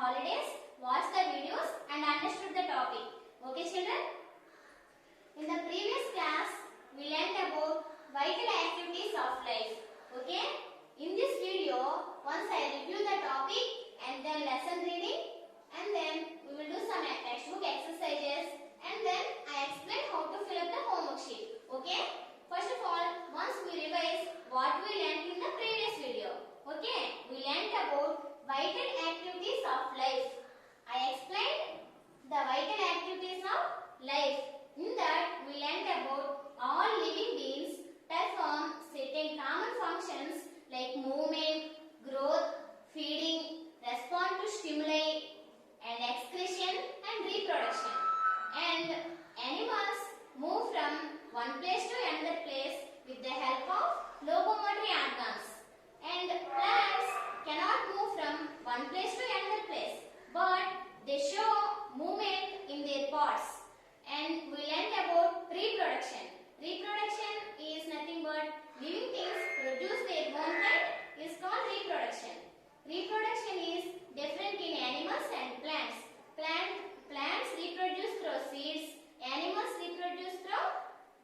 holidays, watched the videos and understood the topic. Okay children? In the previous class, we learnt about vital activities of life. Okay? In this video, once I review the topic and then lesson reading, and then we will do some textbook exercises, and then I explain how to fill up the homework sheet. Okay? First of all, once we revise what we learnt in the previous video. Okay? We learnt about vital activities of life. I explained the vital activities of life. In that, we learnt about all living beings perform certain common functions like movement, growth, feeding, respond to stimuli, and excretion and reproduction. And animals move from one place to another place with the help of locomotory organs. And plants cannot move from one place to another place, but they show movement in their parts. And we learned about reproduction. Reproduction is nothing but living things produce their own kind is called reproduction. Reproduction is different in animals and plants. Plants reproduce through seeds. Animals reproduce through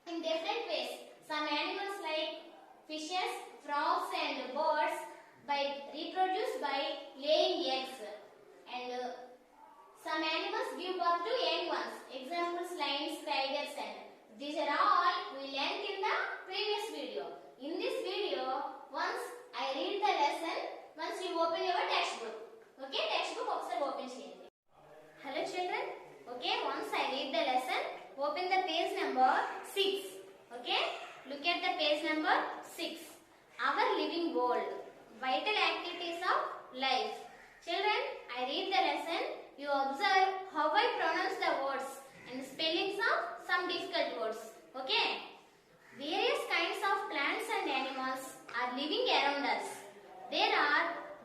in different ways. Some animals like fishes, frogs and birds reproduce by laying eggs. And some animals give birth to young ones. Examples lions, tigers and these are all we learnt in the previous video. In this video, once I read the lesson, once you open your textbook. Okay, textbook ఒకసారి open చేయండి. Hello children. Okay, once I read the lesson, open the page number 6. Okay, look at the page number 6. Our living world. Vital activities of life. Children, I read the lesson. You observe how I pronounce the words and spellings of some difficult words. Okay? Various kinds of plants and animals are living around us. There are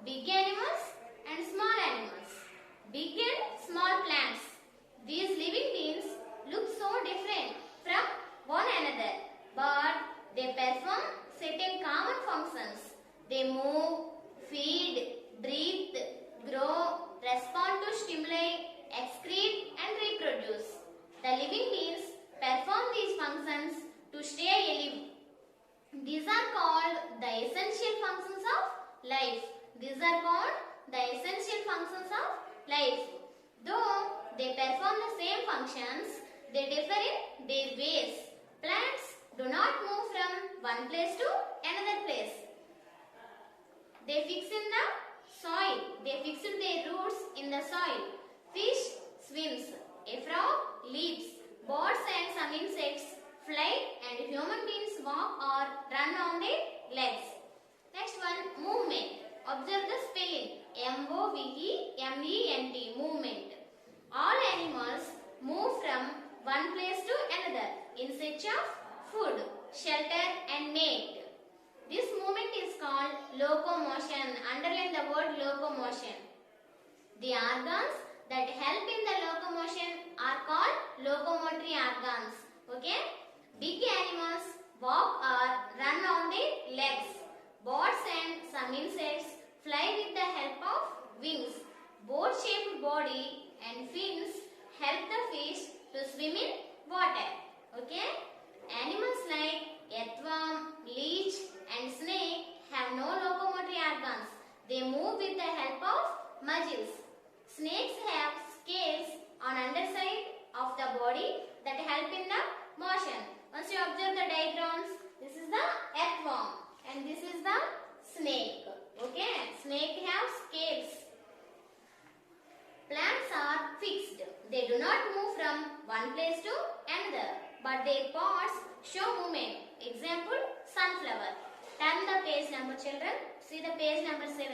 big animals and small animals. Big and small plants. These living beings look so different from one another, but they perform certain common functions. They move, feed, breathe, grow, respond to stimuli, excrete and reproduce. The living beings perform these functions to stay alive. These are called the essential functions of life. These are called the essential functions of life. Though they perform the same functions, they differ in their ways. Plants do not move from one place to another place. They fix in the soil. They fixed their roots in the soil. Fish swims. A frog leaps. Birds and some insects fly, and human beings walk or run on their legs. Next one, movement. Observe the spelling. M-O-V-E-M-E-N-T. Movement. All animals move from one place to another in search of food, shelter and mate. This movement is called locomotion. Underline the word locomotion. The organs that help in the locomotion are called locomotory organs. Okay? Big animals walk or run on their legs. Birds and some insects fly with the help of wings. Boat-shaped body and fins help the fish to swim in water. Okay? Animals like earthworm, leech and snake have no locomotory organs. They move with the help of muscles. Snakes have scales on underside of the body that help in the motion. Once you observe the diagrams, this is the earthworm and this is the snake. Okay, snake have scales. Plants are fixed. They do not move from one place to another, but their parts show movement. Example, sunflower. Turn the page number, children. See the page number 7.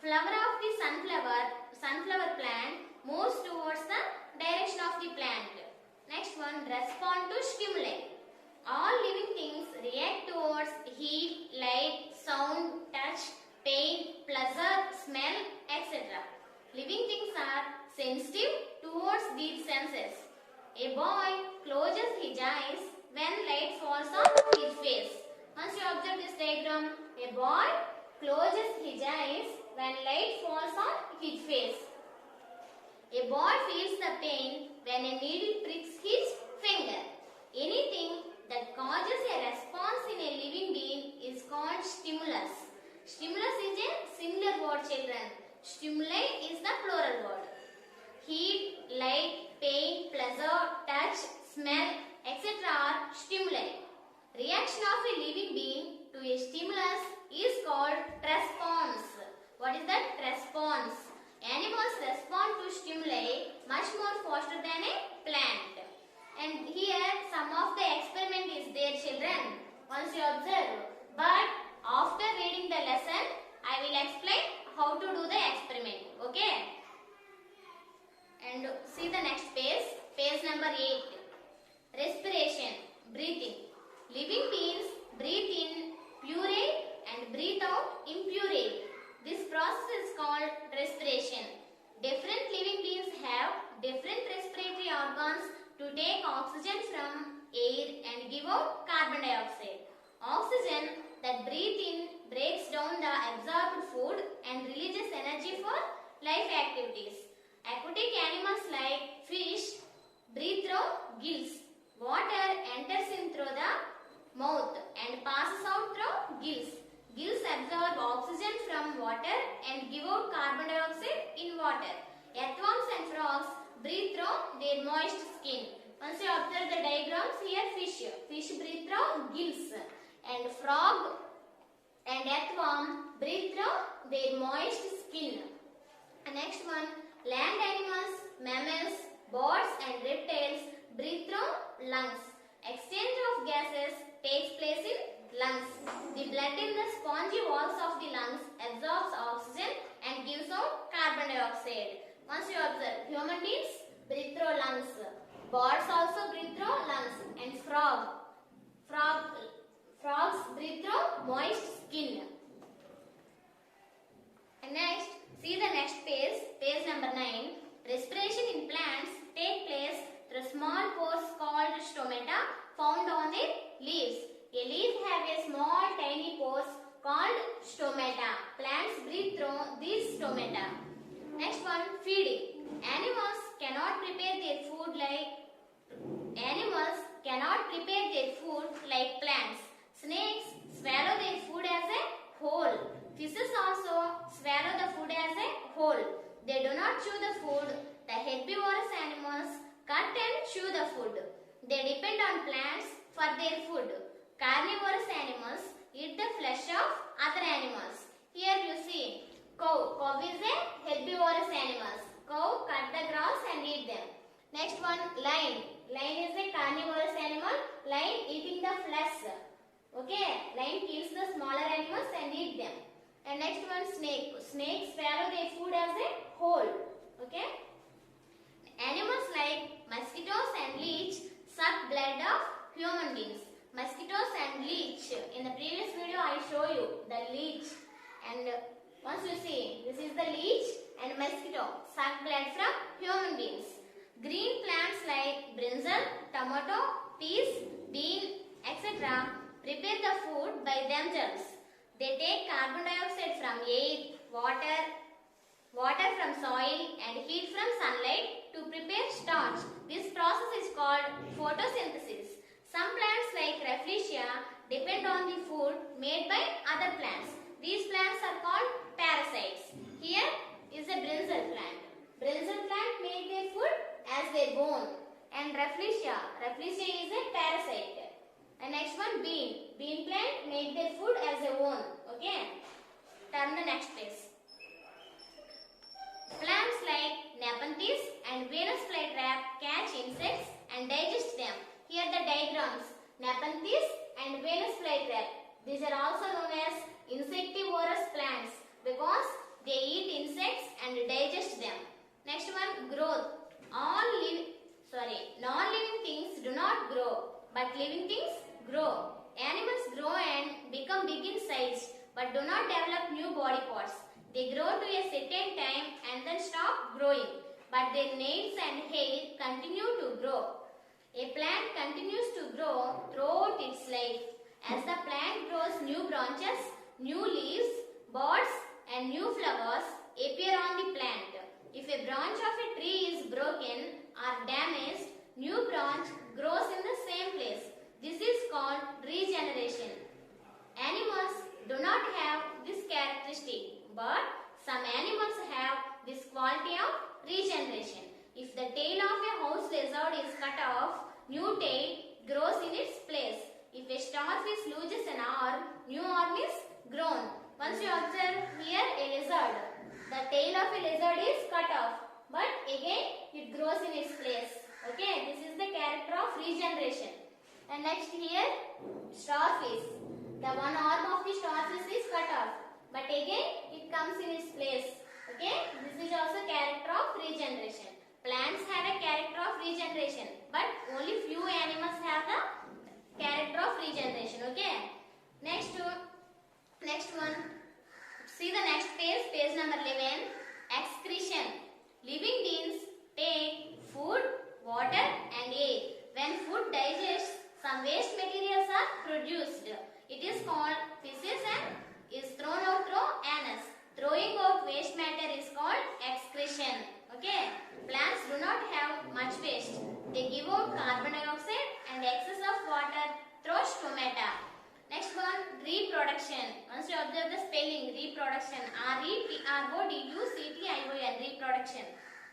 Flower of the sunflower plant moves towards the direction of the plant. Next one, respond to stimuli. All living things react towards heat, light, sound, touch, pain, pleasure, smell, etc. Living things are sensitive towards these senses. A boy closes his eyes when light falls on his face. Once you observe this diagram, a boy closes his eyes when light falls on his face. A boy feels the pain when a needle pricks his finger. Anything that causes a response in a living being is called stimulus. Stimulus is a singular word, children. Stimuli is the plural word. Heat, light, pain, pleasure, touch, smell, etc. are stimuli. Reaction of a living being to a stimulus is called response. What is that? Response. Animals respond to stimuli much more faster than a plant. And here some of the experiment is there, children, once you observe. But after reading the lesson, I will explain how to do the experiment. Okay? And see the next page. Page number 8. Respiration, breathing. Living beings breathe in pure air and breathe out impure air. This process is called respiration. Different living beings have different respiratory organs to take oxygen from air and give out carbon dioxide. Oxygen that breathed in breaks down the absorbed food and releases energy for life activities. Aquatic animals like fish breathe through gills. Water enters in through the mouth and passes out through gills. Gills absorb oxygen from water and give out carbon dioxide in water. Earthworms and frogs breathe through their moist skin. Once you observe the diagrams here, fish breathe through gills, and frog and earthworm breathe through their moist skin. And next one, land animals, mammals, birds and reptiles breathe through lungs. Exchange of gases takes place in lungs. The blood in the spongy walls of the lungs absorbs oxygen and gives out carbon dioxide. Once you observe, human beings breathe through lungs. Birds also breathe through lungs. And frogs breathe through moist skin. And next, see the next page, page number 9. Respiration in plants take place through small pores called stomata found on the leaves. A leaf have a small tiny pores called stomata. Plants breathe through these stomata. Next one, feeding. Animals cannot prepare their food like plants. Snakes swallow their food as a whole. Fishes also swallow the food as a whole. They do not chew the food. The herbivorous animals cut and chew the food. They depend on plants for their food. Carnivorous animals eat the flesh of other animals. Here you see cow. Cow is a herbivorous animal. Cow cut the grass and eat them. Next one, lion. Lion is a carnivorous animal. Lion eating the flesh. Okay, lion kills the smaller animals and eat them. And next one, snake. Snakes swallow their food as a whole. Okay. Animals like mosquitoes and leech suck blood of human beings. Mosquitoes and leech. In the previous video, I show you the leech. And once you see, this is the leech and mosquito suck blood from human beings. Green plants like brinjal, tomato, peas, bean, etc. prepare the food by themselves. They take carbon dioxide from air, water from soil and heat from sunlight to prepare starch. This process is called photosynthesis. Some plants like Rafflesia depend on the food made by other plants. These plants are called parasites. Here is a brinjal plant. Brinjal plant make their food as their bone. And Rafflesia is a parasite. And next one, bean. Bean plant make their food as their own. Okay. Turn the next page. Plants like Nepenthes and Venus flytrap catch insects and digest them. Here the diagrams. Nepenthes and Venus flytrap. These are also known as insectivorous plants because they eat insects and digest them. Next one, growth. Non-living things do not grow, but living things grow. Animals grow and become big in size, but do not develop new body parts. They grow to a certain time and then stop growing, but their nails and hair continue to grow. A plant continues to grow throughout its life. As the plant grows new branches, new leaves, buds and new flowers appear on the plant. If a branch of a tree is broken or damaged, new branch grows in the same place. This is called regeneration. Animals do not have this characteristic, but some animals have this quality of regeneration. If the tail of a house lizard is cut off, new tail grows in its place. If a starfish loses an arm, new arm is grown. Once you observe here a lizard, the tail of a lizard is cut off, but again it grows in its place. Okay, this is the character of regeneration. And next here, starfish. The one arm of the starfish is cut off, but again it comes in its place. Okay, this is also character of regeneration. Plants have a character of regeneration, but only few animals have the character of regeneration. Okay, next one. See the next page number 11. Excretion. Living beings take food, water and air. When food digests, some waste materials are produced. It is called feces and is thrown out through anus. Throwing out waste matter is called excretion. Okay. Plants do not have much waste. They give out carbon dioxide and excess of water through stomata. Next one, reproduction. Once you observe the spelling, reproduction, R-E-P-R-O-D-U-C-T-I-O-N, reproduction.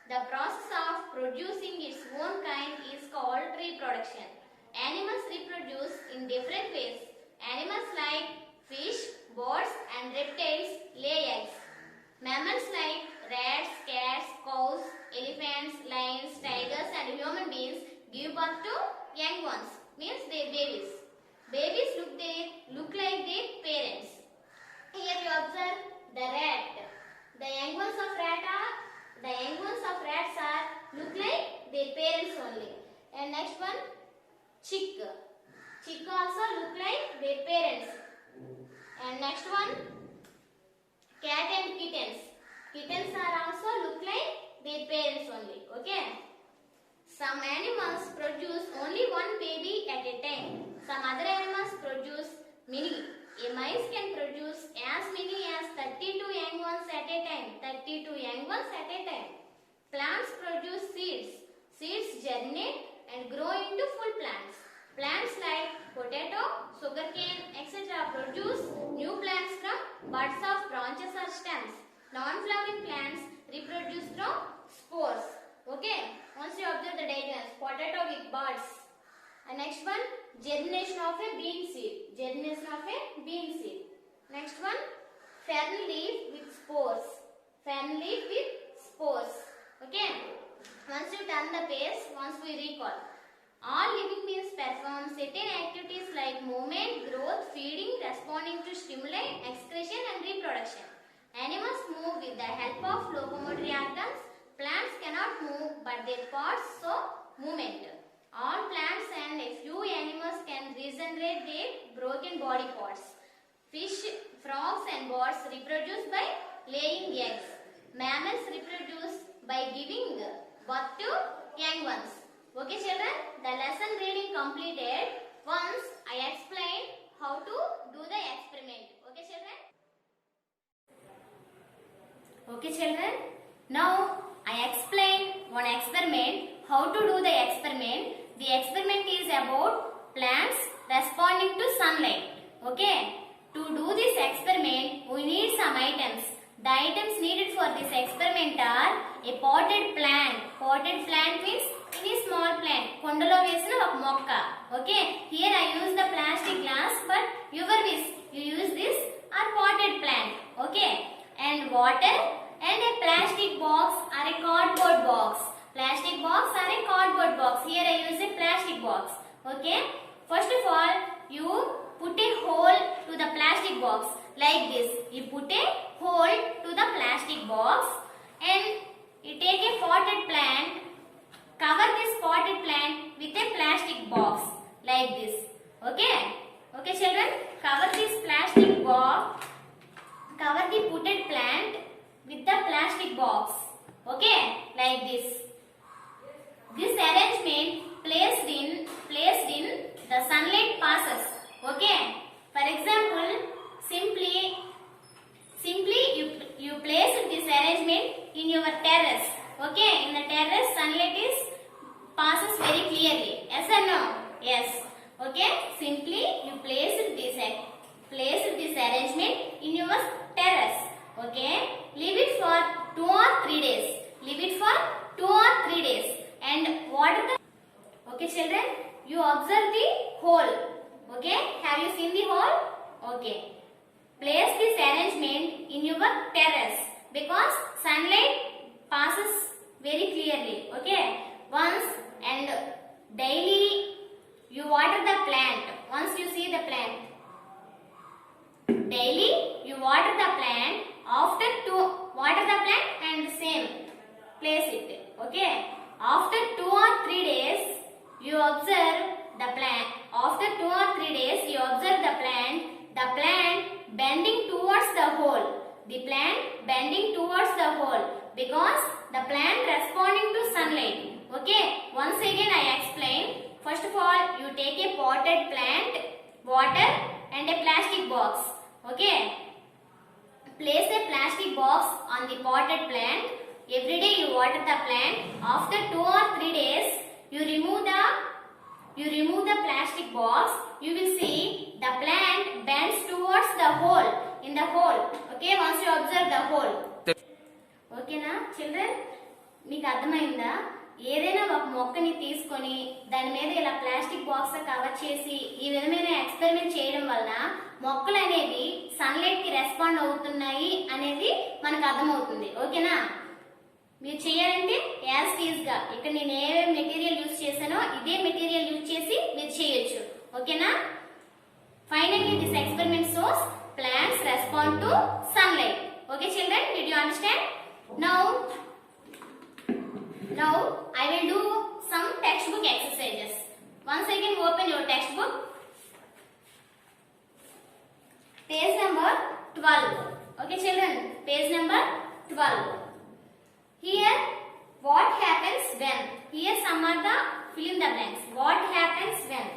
The process of producing its own kind is called reproduction. Animals reproduce in different ways. Animals like fish, birds and reptiles lay eggs. Mammals like rats, cats, cows, elephants, lions, tigers and human beings give birth to young ones, means their babies. Babies look like their parents. Here you observe the rat. The young ones of rats are look like their parents only. And next one, chick. Chick also look like their parents. And next one, cat and kittens. Kittens are also look like their parents only. Okay. Some animals produce only one baby at a time. Some other animals produce many. A mice can produce as many as 32 young ones at a time. 32 young ones at a time. Plants produce seeds. Seeds germinate and grow into full plants. Plants like potato, sugarcane, etc. produce new plants from buds of branches or stems. Non-flowering plants reproduce through spores. Okay, once you observe the diagrams, potato with buds. And next one, germination of a bean seed. Germination of a bean seed. Next one, fern leaf with spores. Fern leaf with spores. Okay, once you turn the page, once we recall. All living beings perform certain activities like movement, growth, feeding, responding to stimuli, excretion and reproduction. Animals move with the help of locomotory organs. Plants cannot move, but their parts show movement. All plants and a few animals can regenerate their broken body parts. Fish, frogs and birds reproduce by laying eggs. Mammals reproduce by giving birth to young ones. Okay children, the lesson reading completed. Once I explained how to do the experiment. Okay children? Okay children, now I explained one experiment, how to do the experiment. The experiment is about plants responding to sunlight. Okay, to do this experiment, we need some items. The items needed for this experiment are a potted plant. Potted plant means any small plant. Kondalo vesina oka mokka. Okay, here I use the plastic glass, but your wish you use this or potted plant. Okay, and water and a plastic box or a cardboard box. Plastic box or a cardboard box. Here I use a plastic box. Okay, first of all you put a hole to the plastic box like this. You put a hole to the plastic box and you take a potted plant. Cover this potted plant with a plastic box like this. Okay, okay children, cover this plastic box. Cover the potted plant with the plastic box. Okay, like this. This arrangement placed in the sunlight passes. Okay. For example, simply you you place this arrangement in your terrace. Okay, in the terrace sunlight is passes very clearly. Yes or no? Yes. Okay, simply you place this arrangement in your terrace. Okay, leave it for 2 or 3 days. Leave it for 2 or 3 days and water the. Okay children, you observe the hole. Okay, have you seen the hole? Okay, place this arrangement in your terrace because sunlight passes very clearly. Okay, once and daily you water the plant. Once you see the plant, daily you water the plant. After to water the plant and same place it. Okay, after 2 or 3 days you observe the plant. After 2 or 3 days you observe the plant bending towards the hole. The plant bending towards the hole because the plant responding to sunlight. Okay, once again I explain. First of all, you take a potted plant, water and a plastic box. Okay, place a plastic box on the potted plant. Every day you water the plant. After 2 or 3 days you remove the plastic box. You will see the plant bends towards the hole. In the hole. Okay, once you observe the hole. Okay na children, మీకు అర్థమైందా? ఏదైనా ఒక మొక్కని తీసుకొని దాని మీద ఇలా plastic box cover చేసి ఈ విధమైన ఎక్స్పెరిమెంట్ చేయడం వల్ల మొక్కలు అనేవి సన్లైట్ కి రెస్పాండ్ అవుతున్నాయి అనేది మనకు అర్థమవుతుంది. ఓకేనా? మీరు చేయాలంటే యాజ్ టీజ్ గా ఇక్కడ నేను ఏ మెటీరియల్ యూజ్ చేశానో ఇదే మెటీరియల్ యూజ్ చేసి మీరు చేయొచ్చు. ఓకేనా? Finally, this experiment shows plants respond to sunlight. Okay, children, did you understand? Now I will do some textbook exercises. Once again, open your textbook. Page number 12. Okay, children, page number 12. Here, what happens when? Here, some are the fill in the blanks. What happens when?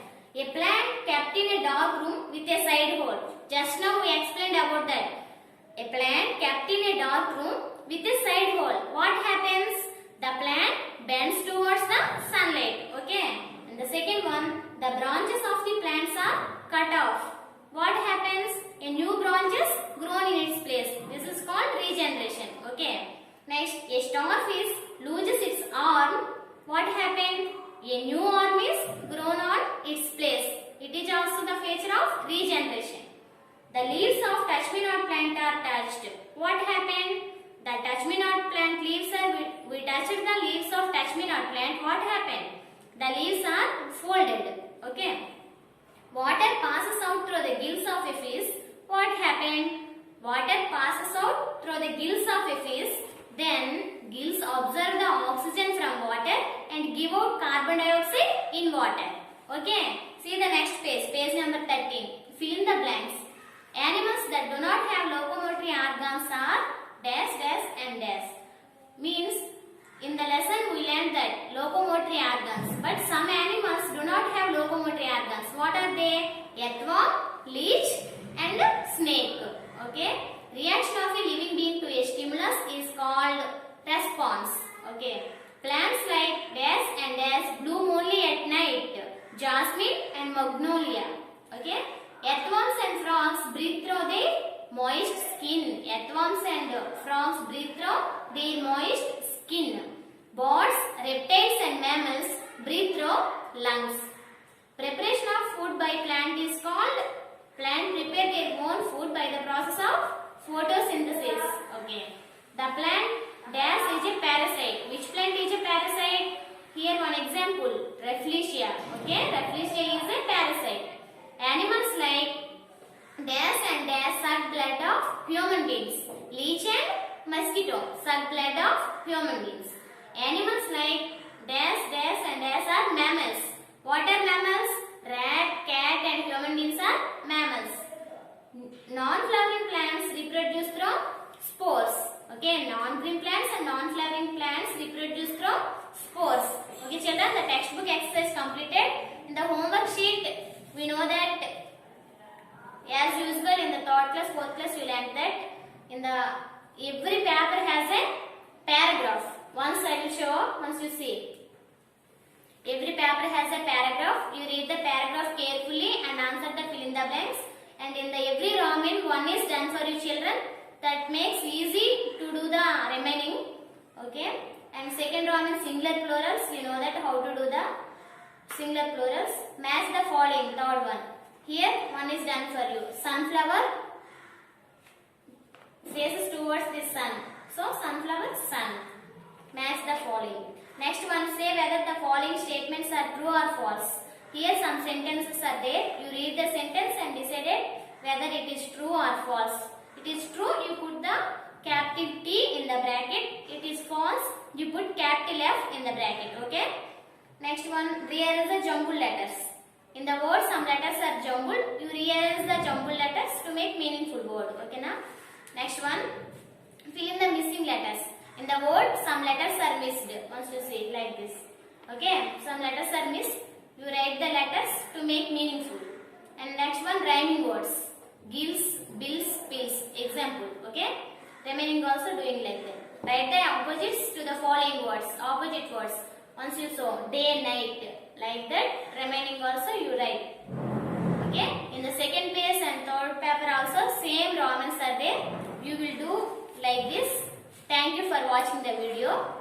A plant kept in a dark room with a side hole. Just now we explained about that. A plant kept in a dark room with a side hole. What happens? The plant bends towards the sunlight. Okay. And the second one, the branches of the plants are cut off. What happens? A new branches grown in its place. This is called regeneration. Okay. Next, a starfish loses its arm. What happened? A new arm is grown on its place. It is also the feature of regeneration. The leaves of touch-me-not plant are touched. What happened? The touch-me-not plant leaves are, we touched the leaves of touch-me-not plant. What happened? The leaves are folded. Okay. Water passes out through the gills of a fish. What happened? Water passes out through the gills of a fish. Then gills observe the oxygen from water and give out carbon dioxide in water. Okay. See the next page. Page number 13. Fill in the blanks. Animals that do not have locomotory organs are dash, dash and dash. Means in the lesson we learned that locomotory organs. But some animals do not have locomotory organs. What are they? Earthworm, leech and snake. Okay. Reaction of a living being to a stimulus is called response. Okay. Plants like dash and dash bloom only at night. Jasmine and magnolia. Okay. Earthworms and frogs breathe through their moist skin. Earthworms and frogs breathe through their moist skin. Birds, reptiles and mammals breathe through lungs. Preparation of food by plant is called plant prepare their own food by the process of photosynthesis. Okay. The plant dash is a parasite. Which plant is a parasite? Here one example, Rafflesia. Okay, Rafflesia is a parasite. Animals like dash and dash suck blood of human beings. Leech and mosquito suck blood of human beings. Animals like dash, dash and dash are mammals. What are mammals? Rat, cat and human beings are mammals. Non-flowering plants reproduce through spores. Okay, non-green plants and non-flowering plants reproduce through spores. Okay children, the textbook exercise completed. In the homework sheet, we know that as usual in the third class, fourth class we learned that in the every paper has a paragraph. Once I will show once you see. Every paper has a paragraph. You read the paragraph carefully and answer the fill in the blanks. And in the every Roman, one is done for you children. That makes easy to do the remaining. Okay. And second Roman, singular plurals. You know that how to do the singular plurals. Match the following. Third one. Here one is done for you. Sunflower faces towards the sun. So sunflower, sun. Match the following. Next one, say whether the following statements are true or false. Here some sentences are there. You read the sentence and decide whether it is true or false. It is true, you put the capital T in the bracket. It is false, you put capital F in the bracket. Okay. Next one, rearrange the jumbled letters. In the word, some letters are jumbled. You rearrange the jumbled letters to make meaningful word. Okay, na? Next one, fill in the missing letters. In the word, some letters are missed. Once you see it like this. Okay, some letters are missed. You write the letters to make meaningful. And next one, rhyming words. Gives, bills, pills. Example. Okay. Remaining also doing like that. Write the opposites to the following words. Opposite words. Once you saw day, night. Like that. Remaining also you write. Okay. In the second page and third paper also same Romans are there. You will do like this. Thank you for watching the video.